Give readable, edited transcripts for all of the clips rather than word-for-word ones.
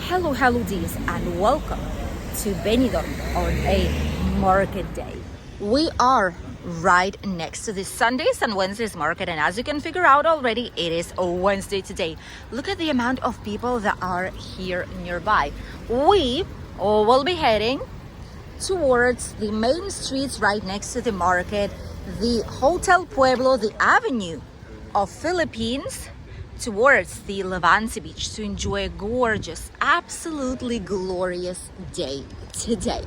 Hello Ds, and welcome to Benidorm on a market day. We are right next to the Sundays and Wednesdays market, and as you can figure out already, it is a Wednesday today. Look at the amount of people that are here nearby. We will be heading towards the main streets right next to the market, the Hotel Pueblo, the Avenue of Philippines, towards the Levante Beach to enjoy a gorgeous, absolutely glorious day today.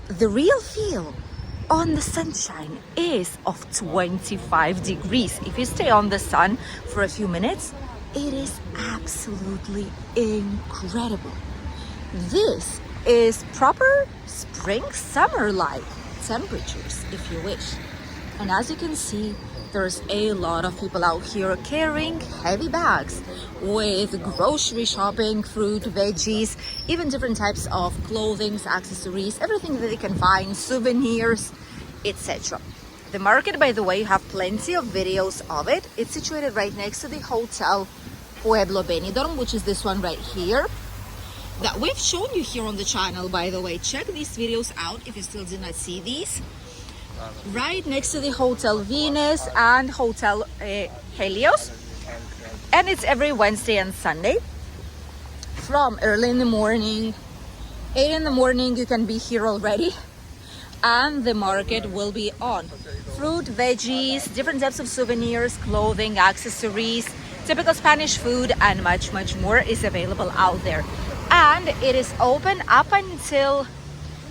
The real feel on the sunshine is of 25 degrees. If you stay on the sun for a few minutes, it is absolutely incredible. This is proper spring, summer-like temperatures, if you wish. And as you can see, there's a lot of people out here carrying heavy bags with grocery shopping, fruit, veggies, even different types of clothing, accessories, everything that they can find, souvenirs, etc. The market, by the way, you have plenty of videos of it. It's situated right next to the Hotel Pueblo Benidorm, which is this one right here, that we've shown you here on the channel, by the way. Check these videos out if you still did not see these. Right next to the Hotel Venus and Hotel Helios, and it's every Wednesday and Sunday from early in the morning, 8 in the morning. You can be here already, and the market will be on. Fruit, veggies, different types of souvenirs, clothing, accessories, typical Spanish food, and much more is available out there. And it is open up until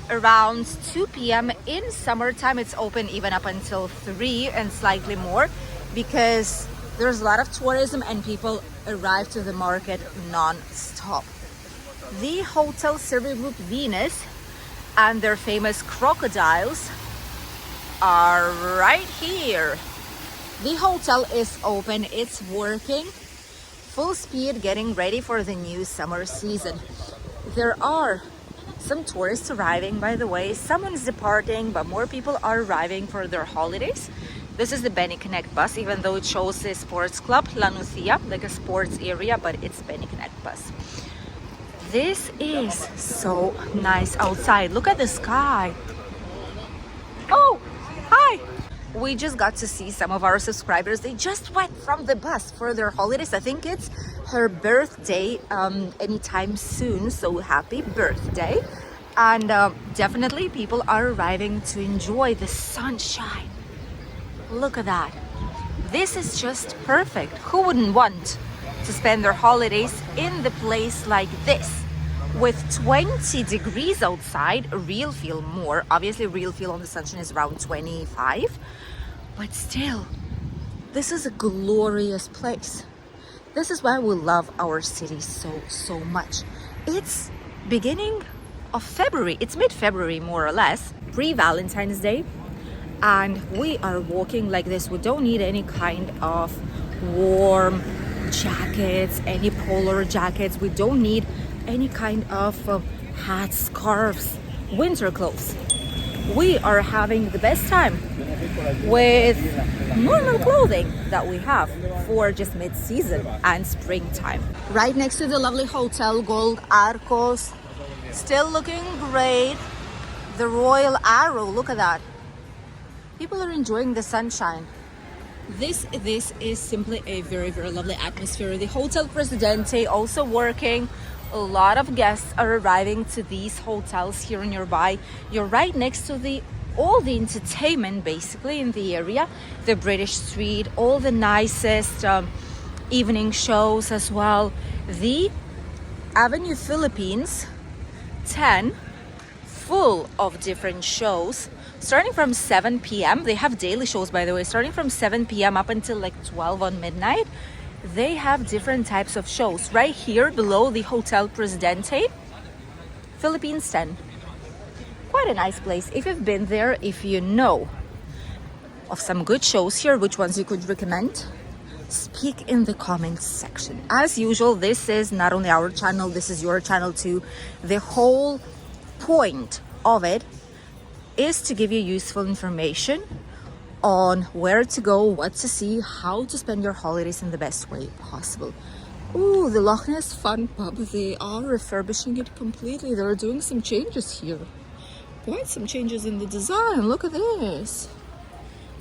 around 2 p.m. In summertime. It's open even up until 3 and slightly more, because there's a lot of tourism and people arrive to the market non-stop. The Hotel Group Venus and their famous crocodiles are right here. The hotel is open, it's working full speed, getting ready for the new summer season. There are some tourists arriving, by the way. Someone's departing, but more people are arriving for their holidays. This is the Benny Connect bus, even though it shows the sports club La Nucia, like a sports area, but it's Benny Connect bus. This is so nice outside. Look at the sky. Oh, hi. We just got to see some of our subscribers. They just went from the bus for their holidays. I think it's her birthday anytime soon, so happy birthday. And definitely people are arriving to enjoy the sunshine. Look at that. This is just perfect. Who wouldn't want to spend their holidays in the place like this? With 20 degrees outside, real feel more. Obviously, real feel on the sunshine is around 25. But still, this is a glorious place. This is why we love our city so much. It's beginning of February. It's mid-February, more or less, pre-Valentine's Day. And we are walking like this. We don't need any kind of warm jackets, any polar jackets. We don't need any kind of hats, scarves, winter clothes. We are having the best time with normal clothing that we have for just mid-season and springtime. Right next to the lovely Hotel Gold Arcos, still looking great. The Royal Arrow, look at that. People are enjoying the sunshine. This is simply a very lovely atmosphere. The Hotel Presidente also working. A lot of guests are arriving to these hotels here nearby. You're right next to all the entertainment basically in the area. The British Street, all the nicest evening shows as well. The Avenue Philippines 10, full of different shows. Starting from 7 p.m. They have daily shows, by the way, starting from 7 p.m. up until like 12 on midnight. They have different types of shows. Right here below the Hotel Presidente, Philippines 10. Quite a nice place. If you've been there, if you know of some good shows here, which ones you could recommend, speak in the comments section. As usual, this is not only our channel, this is your channel too. The whole point of it is to give you useful information on where to go, what to see, how to spend your holidays in the best way possible. Ooh, the Loch Ness Fun Pub. They are refurbishing it completely. They're doing some changes here. Quite some changes in the design. Look at this.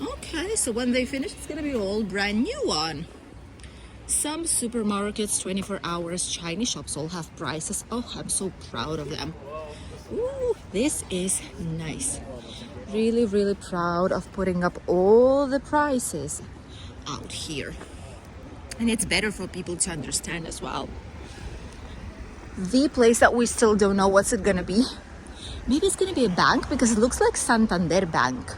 Okay, so when they finish, it's gonna be all brand new one. Some supermarkets, 24 hours, Chinese shops all have prices. Oh, I'm so proud of them. Ooh, this is nice. Really, really proud of putting up all the prices out here. And it's better for people to understand as well. The place that we still don't know what's it gonna be. Maybe it's gonna be a bank because it looks like Santander Bank.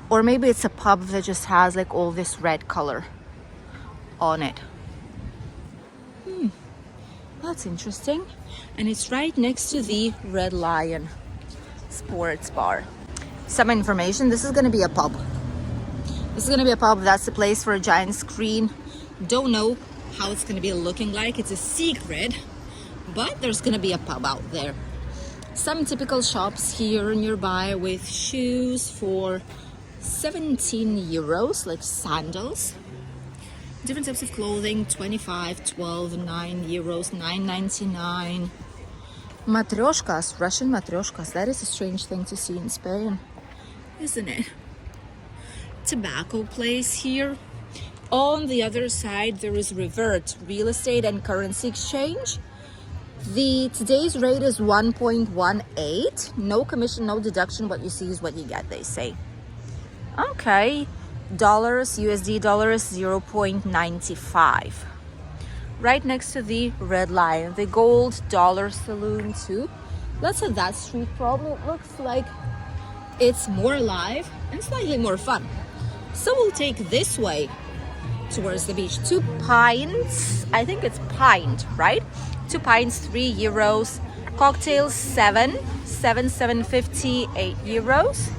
Or maybe it's a pub that just has like all this red color on it. That's interesting. And it's right next to the Red Lion Sports Bar. Some information, this is gonna be a pub. This is gonna be a pub, that's the place for a giant screen. Don't know how it's gonna be looking like, it's a secret, but there's gonna be a pub out there. Some typical shops here nearby with shoes for 17 euros, like sandals. Different types of clothing, 25, 12, 9 euros, 9.99. Matryoshkas, Russian matryoshkas, that is a strange thing to see in Spain, isn't it? Tobacco place here. On the other side, there is Revert, real estate and currency exchange. Today's rate is 1.18. No commission, no deduction. What you see is what you get, they say. Okay, dollars, USD dollars, 0.95. Right next to the Red Lion, the Gold Dollar Saloon too. Let's say that street probably looks like it's more alive and slightly more fun. So we'll take this way towards the beach. 2 pints, I think it's pint, right? 2 pints, 3 euros. Cocktails, 7.50, 8 euros.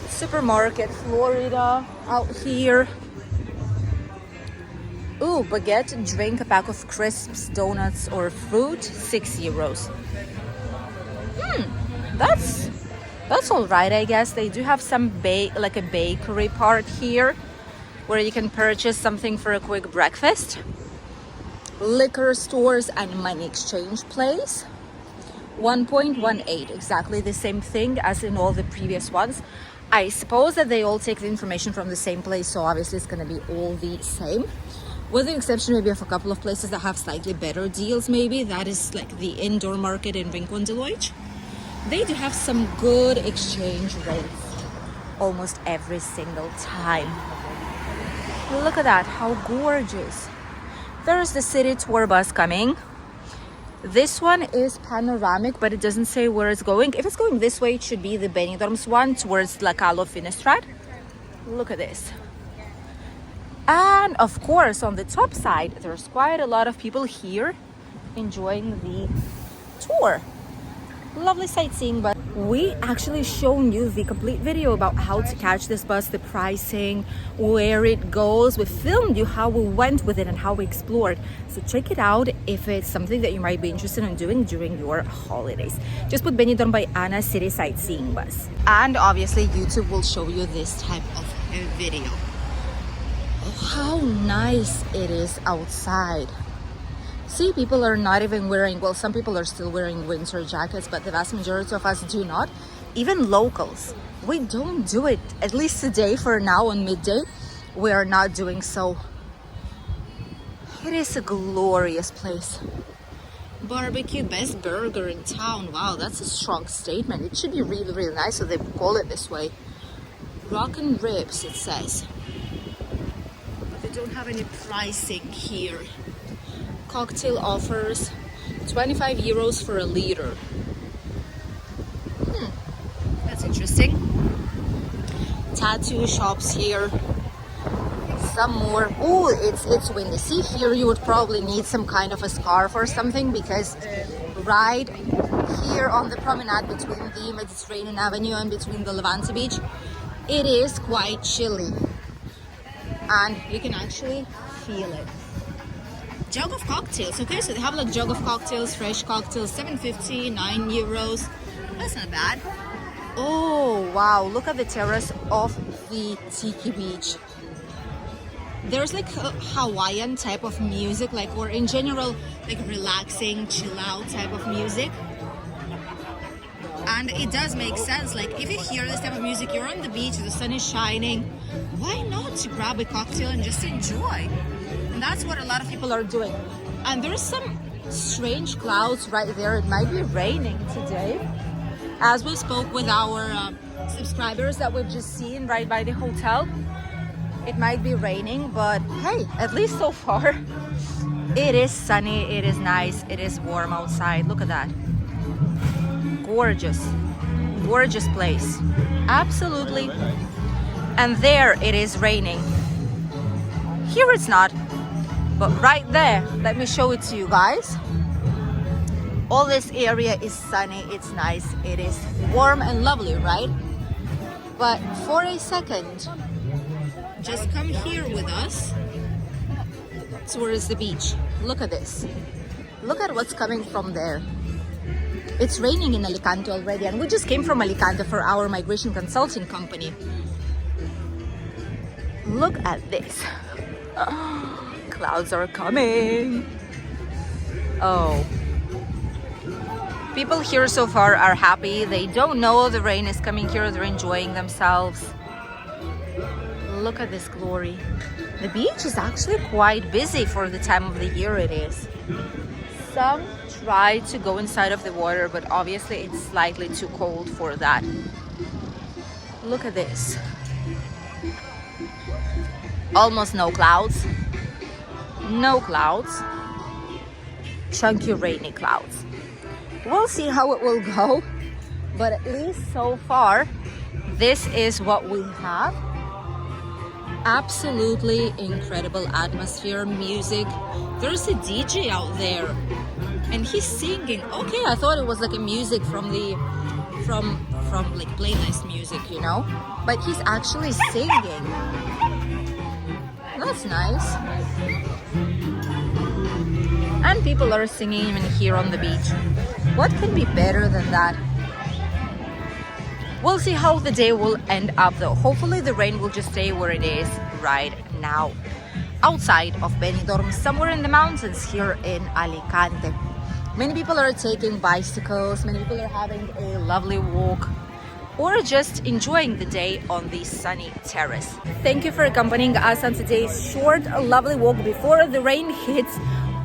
Supermarket Florida out here. Ooh, baguette, drink, a pack of crisps, donuts or fruit, 6 euros. That's all right, I guess. They do have some like a bakery part here where you can purchase something for a quick breakfast. Liquor stores and money exchange place. 1.18, exactly the same thing as in all the previous ones. I suppose that they all take the information from the same place, so obviously it's going to be all the same. With the exception maybe of a couple of places that have slightly better deals maybe. That is like the indoor market in Rincon de Loix. They do have some good exchange rates almost every single time. Look at that, how gorgeous. There's the city tour bus coming. This one is panoramic, but it doesn't say where it's going. If it's going this way, it should be the Benidorm's one towards La Calo Finestrat. Look at this. And of course, on the top side, there's quite a lot of people here enjoying the tour. Lovely sightseeing, but we actually shown you the complete video about how to catch this bus, the pricing, where it goes. We filmed you how we went with it and how we explored. So check it out if it's something that you might be interested in doing during your holidays. Just put Benidorm by Anna City Sightseeing Bus. And obviously YouTube will show you this type of video. Oh, how nice it is outside. See, people are not even wearing, well, some people are still wearing winter jackets, but the vast majority of us do not. Even locals, we don't do it. At least today, for now on midday, we are not doing so. It is a glorious place. Barbecue, best burger in town. Wow, that's a strong statement. It should be really, really nice, so they call it this way. Rock and ribs, it says. But they don't have any pricing here. Cocktail offers 25 euros for a liter. That's interesting. Tattoo shops here. Some more. Oh, it's windy. See, here you would probably need some kind of a scarf or something, because right here on the promenade between the Mediterranean Avenue and between the Levante Beach, it is quite chilly. And you can actually feel it. Jug of cocktails. Okay, so they have like jug of cocktails, fresh cocktails, 7.50, 9 euros. That's not bad. Oh wow, look at the terrace of the Tiki Beach. There's like a Hawaiian type of music, like, or in general, like relaxing, chill out type of music. And it does make sense. Like, if you hear this type of music, you're on the beach, the sun is shining, why not to grab a cocktail and just enjoy? And that's what a lot of people are doing. And there's some strange clouds right there. It might be raining today. As we spoke with our subscribers that we've just seen right by the hotel, it might be raining, but hey, at least so far it is sunny, it is nice, it is warm outside. Look at that. Gorgeous, gorgeous place. Absolutely. And there it is raining. Here it's not, but right there, let me show it to you guys. All this area is sunny, it's nice, it is warm and lovely, right? But for a second, just come here with us towards the beach. Look at this. Look at what's coming from there. It's raining in Alicante already, and we just came from Alicante for our migration consulting company. Look at this. Oh, clouds are coming. Oh. People here so far are happy. They don't know the rain is coming here. They're enjoying themselves. Look at this glory. The beach is actually quite busy for the time of the year it is. Some try to go inside of the water, but obviously it's slightly too cold for that. Look at this. Almost no clouds. No clouds. Chunky rainy clouds. We'll see how it will go, but at least so far, this is what we have. Absolutely incredible atmosphere, music. There's a DJ out there and he's singing. Okay, I thought it was like a music from like playlist music, you know, but he's actually singing. That's nice. And people are singing even here on the beach. What can be better than that? We'll see how the day will end up though. Hopefully the rain will just stay where it is right now. Outside of Benidorm, somewhere in the mountains here in Alicante. Many people are taking bicycles, many people are having a lovely walk, or just enjoying the day on the sunny terrace. Thank you for accompanying us on today's short, lovely walk before the rain hits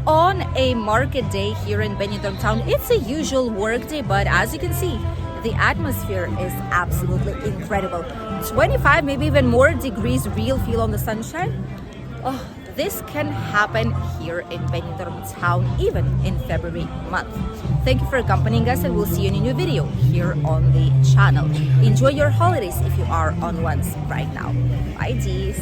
on a market day here in Benidorm town. It's a usual work day, but as you can see, the atmosphere is absolutely incredible. 25, maybe even more degrees real feel on the sunshine. Oh, this can happen here in Benidorm town, even in February month. Thank you for accompanying us, and we'll see you in a new video here on the channel. Enjoy your holidays if you are on ones right now. Bye, D's.